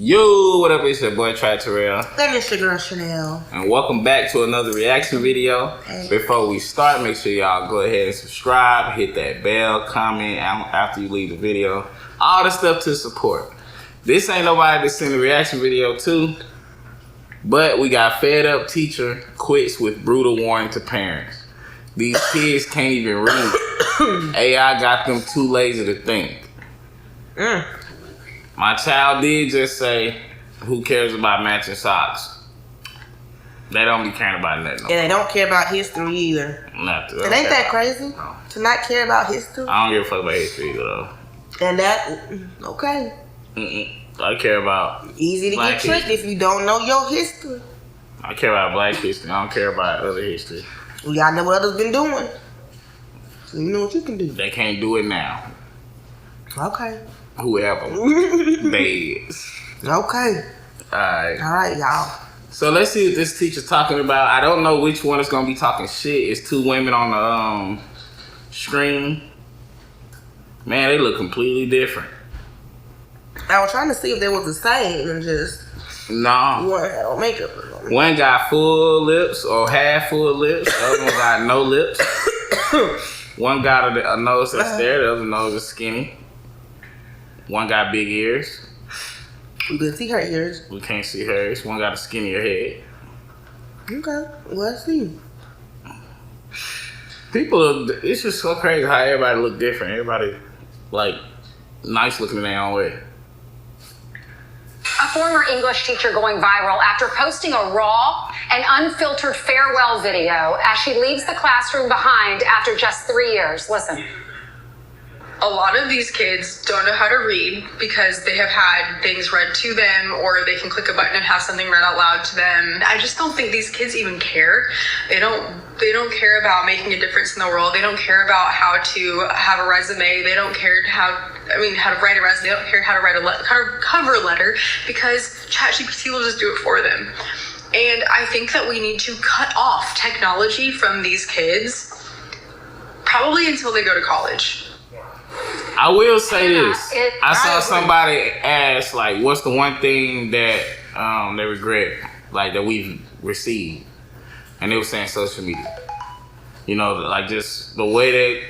Yo, what up? It's your boy Trapp. And it's your girl Chanel. And welcome back to another reaction video. Hey. Before we start, make sure y'all go ahead and subscribe, hit that bell, comment after you leave the video. All the stuff to support. This ain't nobody to send a reaction video to, but we got fed up teacher quits with brutal warning to parents. These kids can't even read. AI got them too lazy to think. My child did just say, who cares about matching socks? They don't be caring about nothing. And they don't care about history either. Nothing. It ain't that crazy No. to not care about history. I don't give a fuck about history either, though. And that, okay. I care about Easy to Black get tricked history. if you don't know your history. I care about black history. I don't care about other history. Well, y'all know what others been doing. So you know what you can do. They can't do it now. Okay. Whoever they is. Okay. Alright, y'all. So let's see what this teacher's talking about. I don't know which one is gonna be talking shit. It's two women on the screen. Man, they look completely different. I was trying to see if they was the same and just No. one had on makeup or something. One got full lips or half full lips. The other one got no lips. One got a nose that's there. The other nose is skinny. One got big ears. We can see her ears. We can't see hers. One got a skinnier head. Okay. Let's see. People, it's just so crazy how everybody look different. Everybody, like, nice looking in their own way. A former English teacher going viral after posting a raw and unfiltered farewell video as she leaves the classroom behind after just 3 years. Listen. A lot of these kids don't know how to read because they have had things read to them, or they can click a button and have something read out loud to them. I just don't think these kids even care. They don't care about making a difference in the world. They don't care about how to have a resume. They don't care how to write a resume. They don't care how to write a cover letter because ChatGPT will just do it for them. And I think that we need to cut off technology from these kids probably until they go to college. I will say this. I saw somebody ask, like, what's the one thing that they regret, like, that we've received? And they were saying social media. You know, like, just the way that,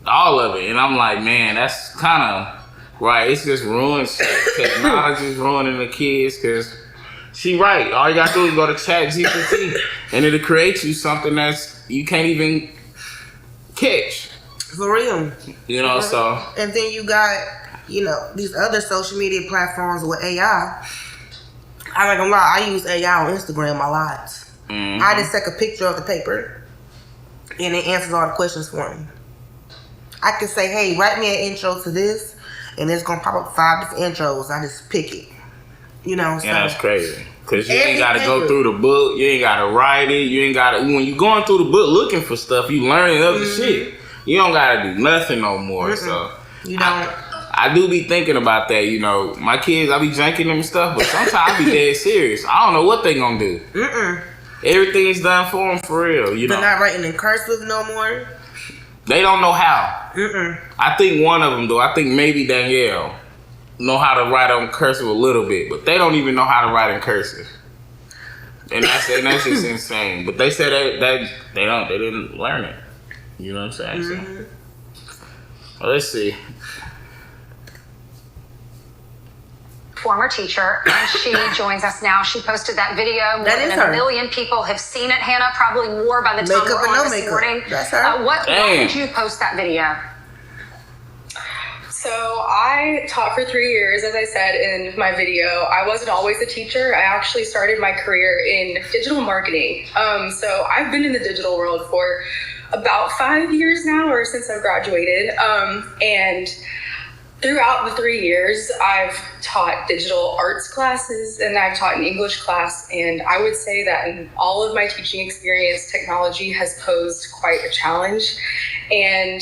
all of it. And I'm like, man, that's kind of, right, it's just ruined shit. Technology's ruining the kids, because she right. All you got to do is go to ChatGPT, and it'll create you something that's, you can't even catch. For real. You know, so. And then you got, you know, these other social media platforms with AI. I'm not gonna lie, I use AI on Instagram a lot. Mm-hmm. I just take a picture of the paper and it answers all the questions for me. I can say, hey, write me an intro to this, and it's gonna pop up 5 different intros. I just pick it. You know, so. Yeah, that's crazy. Because you ain't got to go through the book. You ain't got to write it. You ain't got to, when you're going through the book looking for stuff, you learning other shit. You don't gotta do nothing no more. So you don't. I do be thinking about that. You know, my kids, I be janking them and stuff, but sometimes I be dead serious. I don't know what they gonna do. Everything's done for them for real. You know, they're not writing in cursive no more. They don't know how. I think one of them do. I think maybe Danielle know how to write on cursive a little bit, but they don't even know how to write in cursive. And that's just insane. But they said that they didn't learn it. You know what I'm saying? So, well, let's see. Former teacher, and she joins us now. She posted that video. More than a million people have seen it, Hannah. Probably more by the time we're on this morning. That's her. Why did you post that video? So I taught for 3 years, as I said in my video. I wasn't always a teacher. I actually started my career in digital marketing. So I've been in the digital world for about 5 years now, or since I've graduated. And throughout the 3 years, I've taught digital arts classes and I've taught an English class. And I would say that in all of my teaching experience, technology has posed quite a challenge. And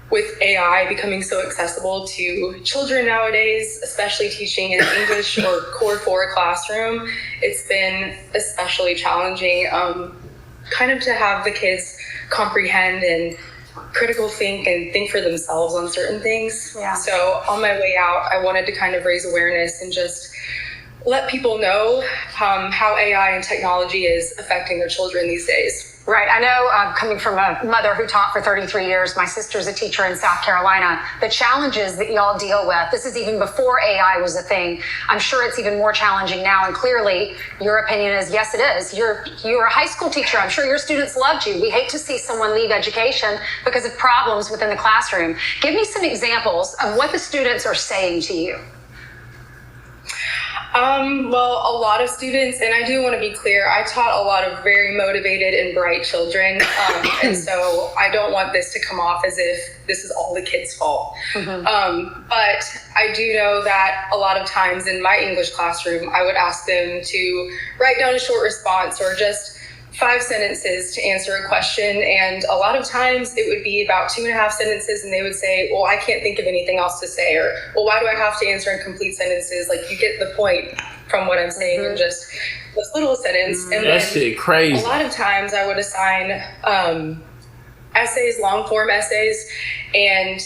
with AI becoming so accessible to children nowadays, especially teaching in English or Core 4 classroom, it's been especially challenging kind of to have the kids comprehend and critical think and think for themselves on certain things. Yeah. So on my way out, I wanted to kind of raise awareness and just let people know how AI and technology is affecting their children these days. Right. I know, coming from a mother who taught for 33 years, my sister's a teacher in South Carolina, the challenges that y'all deal with, this is even before AI was a thing. I'm sure it's even more challenging now. And clearly your opinion is, yes, it is. You're a high school teacher. I'm sure your students loved you. We hate to see someone leave education because of problems within the classroom. Give me some examples of what the students are saying to you. Well, a lot of students, and I do want to be clear, I taught a lot of very motivated and bright children. And so I don't want this to come off as if this is all the kids' fault. Mm-hmm. But I do know that a lot of times in my English classroom, I would ask them to write down a short response or just 5 sentences to answer a question. And a lot of times it would be about 2.5 sentences and they would say, well, I can't think of anything else to say, or, well, why do I have to answer in complete sentences? Like, you get the point from what I'm saying in just this little sentence. And that shit crazy. A lot of times I would assign essays, long form essays, and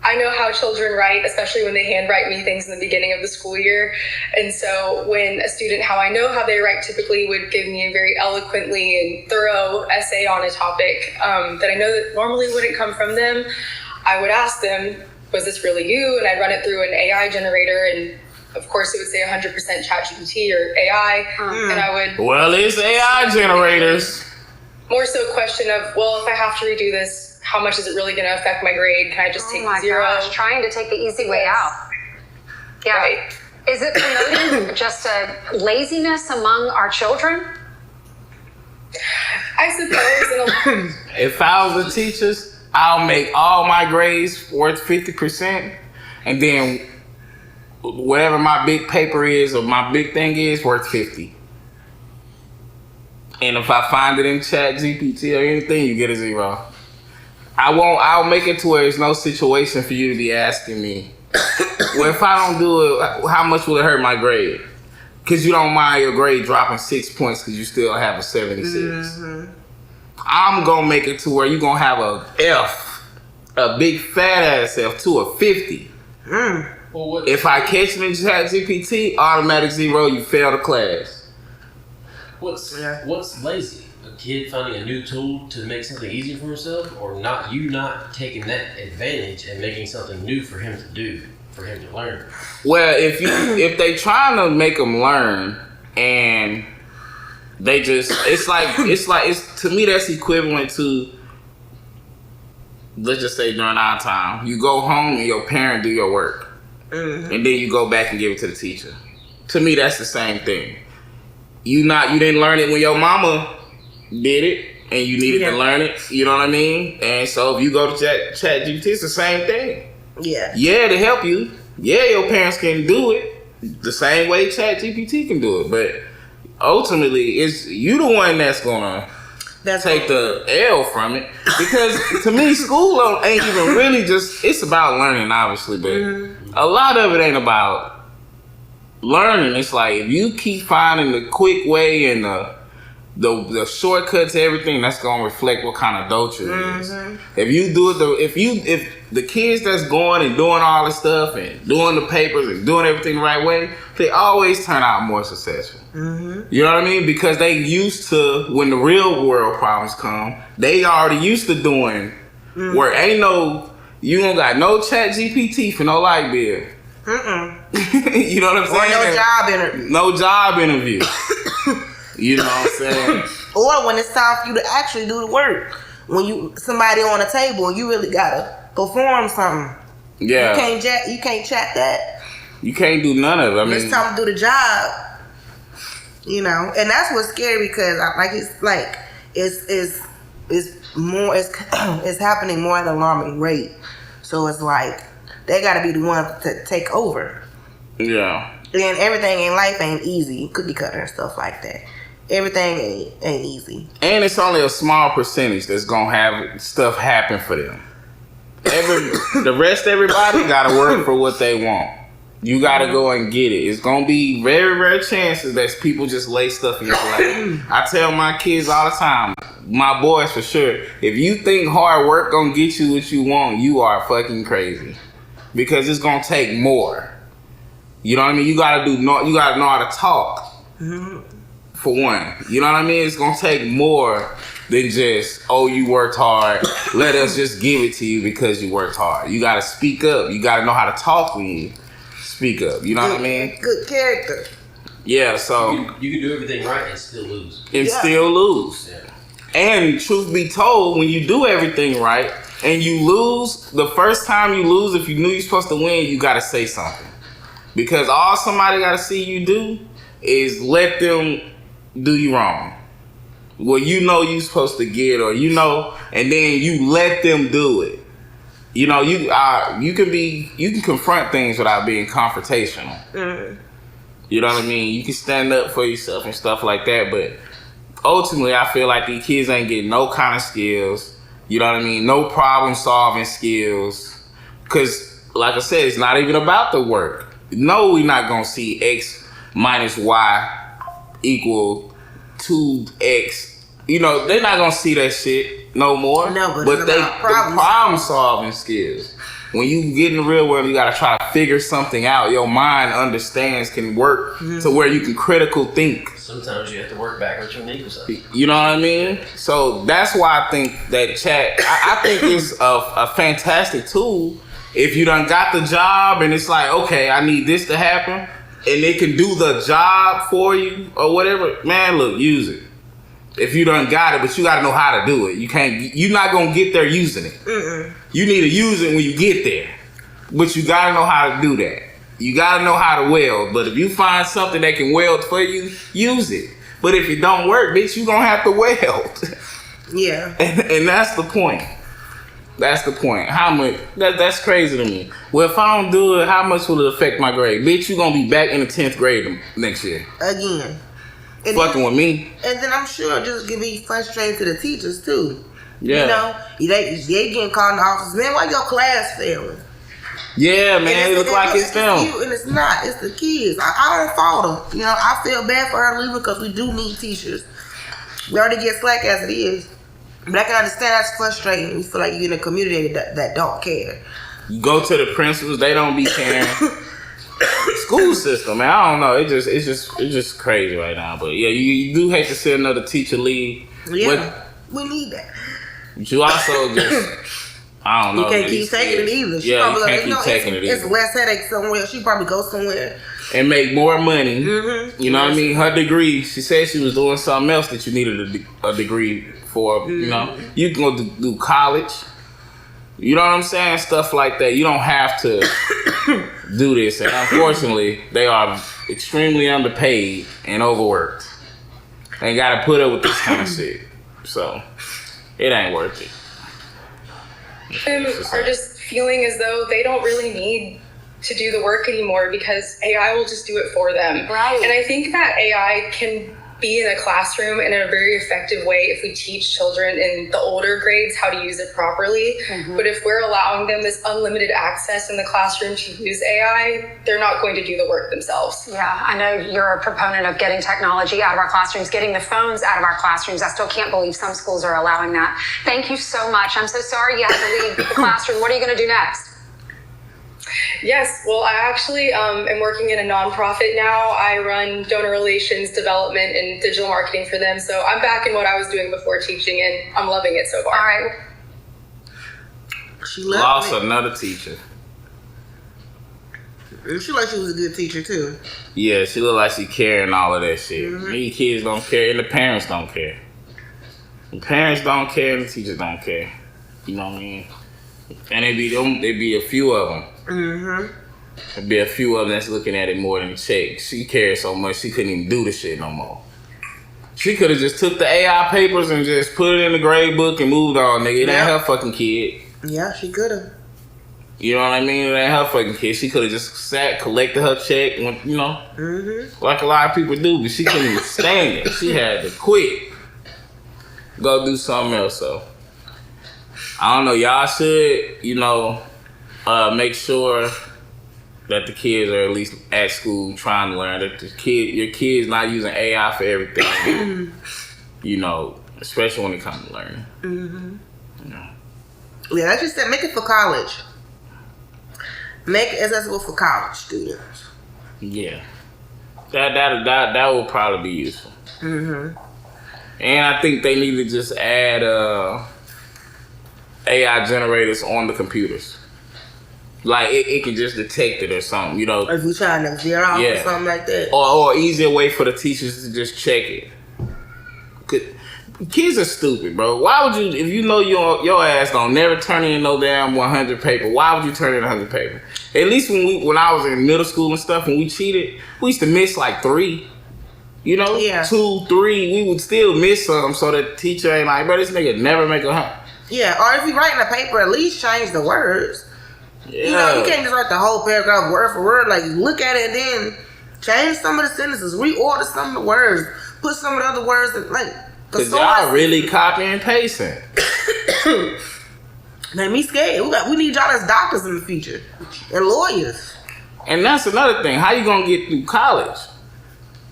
I know how children write, especially when they handwrite me things in the beginning of the school year. And so when a student, how I know how they write, typically would give me a very eloquently and thorough essay on a topic that I know that normally wouldn't come from them, I would ask them, was this really you? And I'd run it through an AI generator, and of course it would say 100% ChatGPT or AI. And I would... Well, it's AI generators. More so a question of, well, if I have to redo this, how much is it really going to affect my grade? Can I just take 0? Gosh, trying to take the easy way out. Yeah. Right. Is it promoting just a laziness among our children? I suppose. If I was a teacher, I'll make all my grades worth 50%, and then whatever my big paper is or my big thing is worth 50. And if I find it in Chat GPT or anything, you get a 0. I'll make it to where there's no situation for you to be asking me, well, if I don't do it, how much will it hurt my grade? Because you don't mind your grade dropping 6 points because you still have a 76. Mm-hmm. I'm going to make it to where you're going to have a F, a big fat ass F to a 50. Well, if I catch it in Chat GPT, automatic 0, you fail the class. What's lazy? A kid finding a new tool to make something easier for himself, or not taking that advantage and making something new for him to do, for him to learn? Well, if they trying to make them learn and they just it's to me that's equivalent to, let's just say during our time, you go home and your parent do your work, and then you go back and give it to the teacher. To me, that's the same thing. You didn't learn it when your mama did it, and you needed to learn it. You know what I mean? And so if you go to Chat GPT, it's the same thing. Yeah, to help you. Yeah, your parents can do it the same way Chat GPT can do it, but ultimately, it's you the one that's gonna take the L from it. Because to me, school ain't even really just. It's about learning, obviously, but a lot of it ain't about learning. It's like if you keep finding the quick way and the shortcut to everything, that's gonna reflect what kind of adult you is. If you do it, if the kids that's going and doing all this stuff and doing the papers and doing everything the right way, they always turn out more successful. You know what I mean? Because they used to, when the real world problems come, they already used to doing work. You don't got no Chat GPT for no light bill. You know what I'm saying? No job interview. You know what I'm saying? Or when it's time for you to actually do the work. When somebody on a table and you really gotta perform something. Yeah. You can't chat that. You can't do none of it. I mean, it's time to do the job. You know, and that's what's scary because it's happening more at an alarming rate. So it's like they gotta be the one to take over. Yeah. And everything in life ain't easy, cookie cutter and stuff like that. Everything ain't easy. And it's only a small percentage that's gonna have stuff happen for them. The rest, everybody gotta work for what they want. You gotta go and get it. It's gonna be very rare chances that people just lay stuff in your lap. I tell my kids all the time, my boys for sure, if you think hard work gonna get you what you want, you are fucking crazy. Because it's gonna take more. You know what I mean? You gotta know how to talk. For one. You know what I mean? It's gonna take more than just, oh, you worked hard. Let us just give it to you because you worked hard. You gotta speak up. You gotta know how to talk when you speak up. You know what I mean? Good character. Yeah, so You can do everything right and still lose. Still lose. Yeah. And truth be told, when you do everything right and you lose, the first time you lose, if you knew you're supposed to win, you gotta say something. Because all somebody gotta see you do is let them do you wrong. Well, you know you're supposed to get, or you know, and then you let them do it. You know, you can confront things without being confrontational. You know what I mean? You can stand up for yourself and stuff like that, but ultimately I feel like these kids ain't getting no kind of skills. You know what I mean? No problem solving skills. Cause like I said, it's not even about the work. No, we're not gonna see X minus Y equal 2X. You know, they're not gonna see that shit no more. No, but the problem solving skills. When you get in the real world, you gotta try to figure something out. Your mind understands, can work to where you can critical think. Sometimes you have to work backwards from equal side. You know what I mean? So that's why I think that chat, I think it's a fantastic tool. If you done got the job and it's like, okay, I need this to happen, and it can do the job for you or whatever, man, look, use it. If you done got it, but you gotta know how to do it. You're not gonna get there using it. You need to use it when you get there. But you gotta know how to do that. You gotta know how to weld. But if you find something that can weld for you, use it. But if it don't work, bitch, you gonna have to weld. Yeah. And that's the point. That's the point. How much? That's crazy to me. Well, if I don't do it, how much will it affect my grade? Bitch, you gonna be back in the 10th grade next year. Again. And Fucking with me. And then I'm sure it just can be frustrating to the teachers too. Yeah. You know, they getting called in the office, man, why your class failing? Yeah, man, it look like it's them. And it's not, it's the kids. I don't fault them. You know, I feel bad for her leaving because we do need teachers. We already get slack as it is. But I can understand that's frustrating. You feel like you're in a community that don't care. You go to the principals, they don't be caring. School system, man, I don't know. It's just crazy right now. But yeah, you do hate to see another teacher leave. Yeah, we need that. But you also just, I don't know. You can't keep taking it either. She Yeah, you can't keep taking it either. It's less headache somewhere. She probably go somewhere and make more money. You know what I mean? Her degree, she said she was doing something else that you needed a degree for. You know, you can go do college. You know what I'm saying? Stuff like that. You don't have to do this. And unfortunately, they are extremely underpaid and overworked. They got to put up with this kind of shit. So, it ain't worth it. Are just feeling as though they don't really need to do the work anymore because AI will just do it for them. Right. And I think that AI can be in a classroom in a very effective way if we teach children in the older grades how to use it properly. But if we're allowing them this unlimited access in the classroom to use AI, they're not going to do the work themselves. Yeah, I know you're a proponent of getting technology out of our classrooms, getting the phones out of our classrooms. I still can't believe some schools are allowing that. Thank you so much. I'm so sorry you had to leave the classroom. What are you going to do next? Yes, well, I actually am working in a nonprofit now. I run donor relations, development, and digital marketing for them. So I'm back in what I was doing before teaching, and I'm loving it so far. All right. She lost another teacher. She like she was a good teacher too. Yeah, she look like she carrying all of that shit. These kids don't care, and the parents don't care. The parents don't care, and the teachers don't care. You know what I mean? And it'd be a few of them. There'd be a few of them that's looking at it more than the check. She cared so much she couldn't even do the shit no more. She could have just took the AI papers and just put it in the grade book and moved on, nigga. It ain't her fucking kid. Yeah, she could have. You know what I mean? It ain't her fucking kid. She could have just sat, collected her check, you know, like a lot of people do, but she couldn't even stand it. She had to quit. Go do something else, so. I don't know. Y'all should, you know, make sure that the kids are at least at school trying to learn. That your kids not using AI for everything. You know, especially when it comes to learning. Mm-hmm. Yeah, I just said make it for college. Make it accessible for college students. Yeah, that will probably be useful. Mm-hmm. And I think they need to just add AI generators on the computers. Like it can just detect it or something, you know. If you're trying to Xerox or something like that. Or an easier way for the teachers to just check it. Kids are stupid, bro. Why would you, if you know your ass don't never turn in no damn 100 paper, why would you turn in 100 paper? At least when I was in middle school and stuff, when we cheated, we used to miss like 3. You know, 2, 3, we would still miss some, so the teacher ain't like, bro, this nigga never make 100. Yeah, or if you writing a paper, at least change the words. Yeah. You know, you can't just write the whole paragraph word for word. Like, look at it and then change some of the sentences, reorder some of the words, put some of the other words that, like, because y'all really copy and pasting. Made me scared. We need y'all as doctors in the future and lawyers. And that's another thing. How you gonna get through college?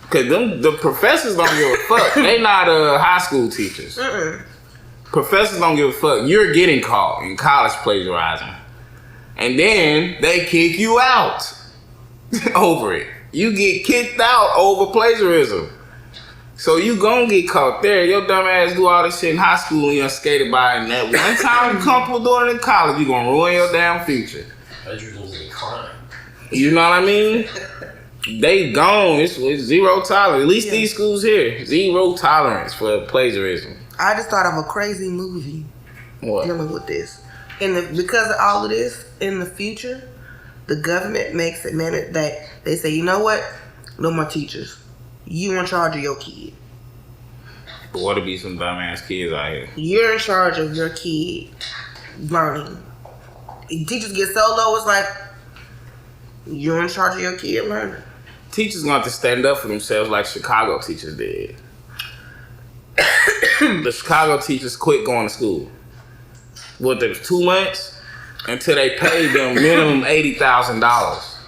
Because the professors don't give a fuck. They not high school teachers. Professors don't give a fuck. You're getting caught in college plagiarizing. And then they kick you out over it. You get kicked out over plagiarism. So you gonna get caught there. Your dumb ass do all this shit in high school and you're skated by, and that one time you comfortable doing it in college, you gonna ruin your damn future. Plagiarism is a crime. You know what I mean? They gone. It's zero tolerance. At least these schools here, zero tolerance for plagiarism. I just thought of a crazy movie dealing with this. Because of all of this, in the future, the government makes it mandate that they say, you know what? No more teachers. You in charge of your kid. But what to be some dumbass kids out here? You're in charge of your kid learning. Teachers get so low, it's like, you're in charge of your kid learning. Teachers gonna have to stand up for themselves like Chicago teachers did. The Chicago teachers quit going to school. What, there was 2 months until they paid them minimum $80,000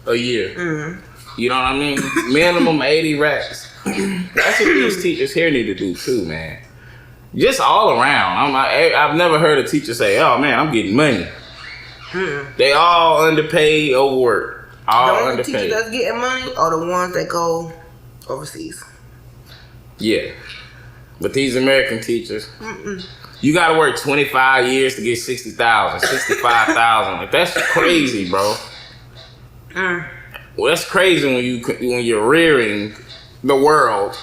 a year. Mm-hmm. You know what I mean? Minimum 80 racks. That's what these teachers here need to do too, man. Just all around. I've never heard a teacher say, "Oh man, I'm getting money." Mm-hmm. They all underpaid, overworked. All the only underpaid. teachers that's getting money are the ones that go overseas. Yeah, but these American teachers. You gotta work 25 years to get 60,000, 65,000. Like, that's crazy, bro. Well, that's crazy when you're rearing the world.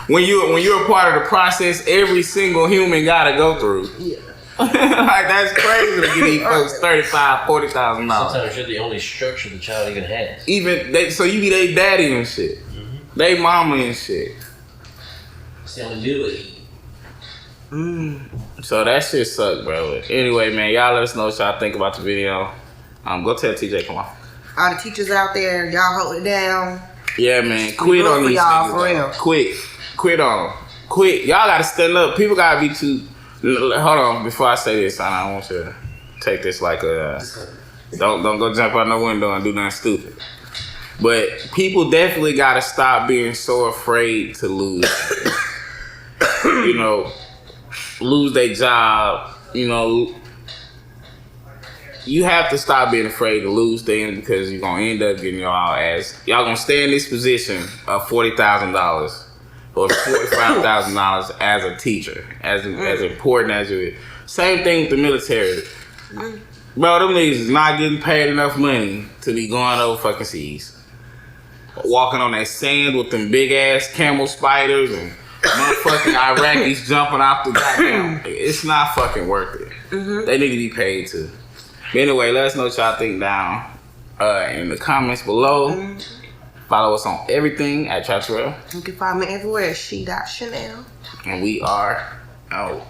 when you're a part of the process, every single human gotta go through. Yeah. Like, that's crazy to get these folks $35,000, $40,000. Sometimes you're the only structure the child even has. So you be their daddy and shit, they mama and shit. It's the only meal to eat. So that shit suck, bro. Anyway, man, y'all let us know what y'all think about the video. Go tell TJ, come on. All the teachers out there, y'all hold it down. Yeah, man, quit on these y'all, niggas. for real. Quit on them. Quit. Y'all gotta stand up. People gotta be too. Hold on, before I say this, I don't want you to take this like a. Don't go jump out the window and do nothing stupid. But people definitely gotta stop being so afraid to lose. You know. Lose their job, you know. You have to stop being afraid to lose things, because you're gonna end up getting y'all gonna stay in this position of $40,000 or $45,000 as a teacher, as important as you. Same thing with the military, bro. Them niggas is not getting paid enough money to be going over fucking seas, walking on that sand with them big ass camel spiders and motherfucking Iraqis jumping out the goddamn. It's not fucking worth it. They need to be paid too. But anyway, let us know what y'all think down in the comments below. Follow us on everything at Trapp. You can find me everywhere at she.chanel. And we are out.